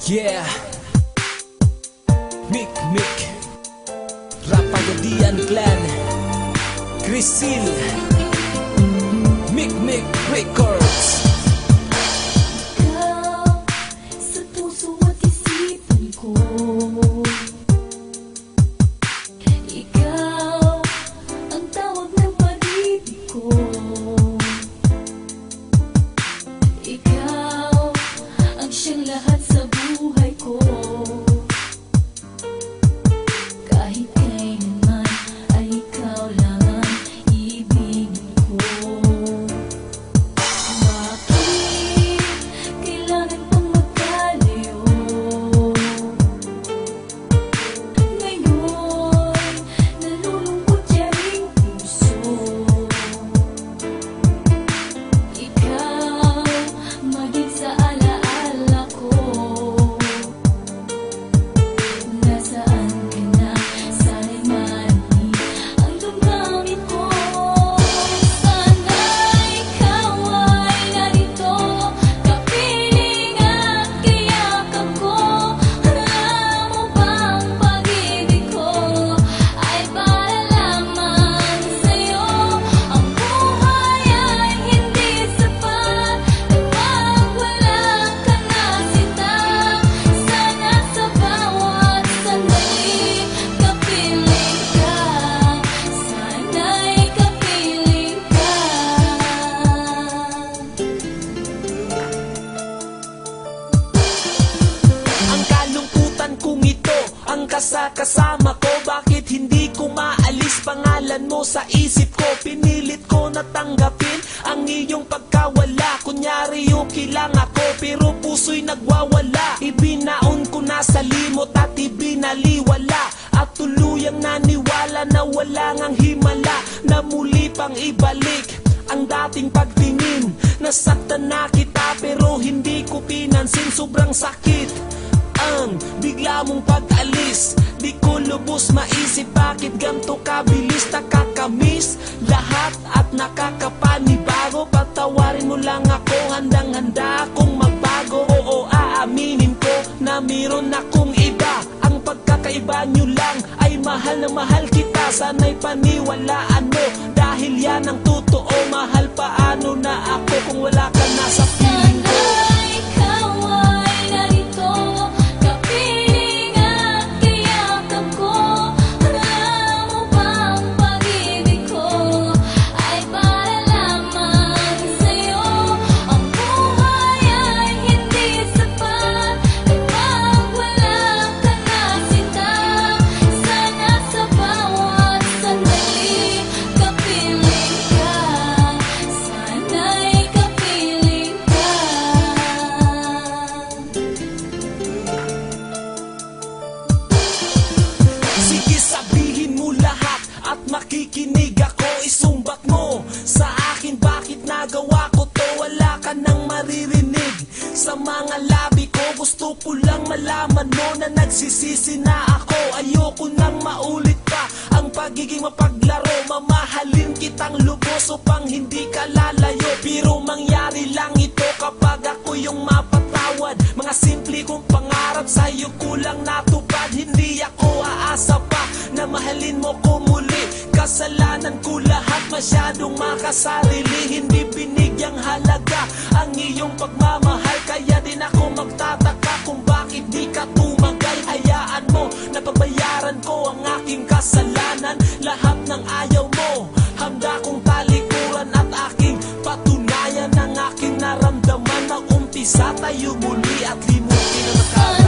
Yeah, Mick Rapagodian Clan, Crisil, Mick Records. Ikaw, sa puso at isipan ko. Ikaw, ang tawag ng pag-ibig ko. Ikaw, ang siyang lahat sa buhay ko. Kahit kailanman ay ikaw lang ang ibigin ko. Bakit kailangan pang magkalayo? Ngayon, nalulungkot siya ring puso. Ikaw, maging sa alaala ko. Nasaan ka na? Sana'y marating ang damdamin ko. Sana ikaw ay narito, kapiling at kayakap ko. Alam mo bang pag-ibig ko ay para lamang sa'yo? Ang buhay ay hindi sapat kapag wala ka na, sinta. Sana sa bawat sandali kapiling ka. Sana'y kapiling ka. Ang kalungkutan kong ito, ang kasama ko. Bakit hindi ko maalis pangalan mo sa isip ko? Pinilit ko na tanggapin ang iyong pagkawala. Kunyari okay lang ako, pero puso'y nagwawala. Ibinaon ko na sa limot at ibinaliwala, at tuluyang naniwala na wala ngang himala, na muli pang ibalik ang dating pagtingin. Nasaktan na kita pero hindi ko pinansin. Sobrang sakit ang bigla mong pag-alis. Di ko lubos maisip bakit ganto kabilis. Nakakamiss lahat at nakakapanibago. Patawarin mo lang ako, handang-handa akong magbago. Oo, aaminin ko na meron akong iba. Ang pagkakaiba nyo lang ay mahal na mahal kita. Sana'y paniwalaan mo, dahil yan ang totoo. Mahal paano na ako kung wala ka na sa piling ko? Sana ikaw ay narito, kapiling at kayakap ko. Alam mo bang pag-ibig ko ay para lamang sa'yo? Ang buhay ay hindi sapat kapag wala ka na, sinta. Sana sa bawat sandali kapiling ka. Sana'y kapiling ka. Sige, sabihin mo lahat at makikinig ako. Isumbat mo sa akin bakit nagawa ko to. Wala ka nang maririnig sa mga labi ko. Gusto ko lang malaman mo na nagsisisi na ako. Ayoko nang maulit pa ang pagiging mapaglaro. Mamahalin kitang lubos upang hindi ka lalayo. Pero mangyari lang ito kapag ako yung mapatawad. Mga simple kong pangarap sa'yo kulang natupad. Hindi ako aasa pa na mahalin mo ko muli. Kasalanan ko lahat, masyadong makasarili. Hindi binigyang halaga ang iyong pagmamahal. Kaya din ako magtataka kung bakit di ka tumagal. Hayaan mo na pagbayaran ko ang aking kasalanan. Lahat ng ayaw mo, handa kong talikuran at aking patunayan ang aking naramdaman. Na umpisa tayo muli at limutin ang nakalimutan.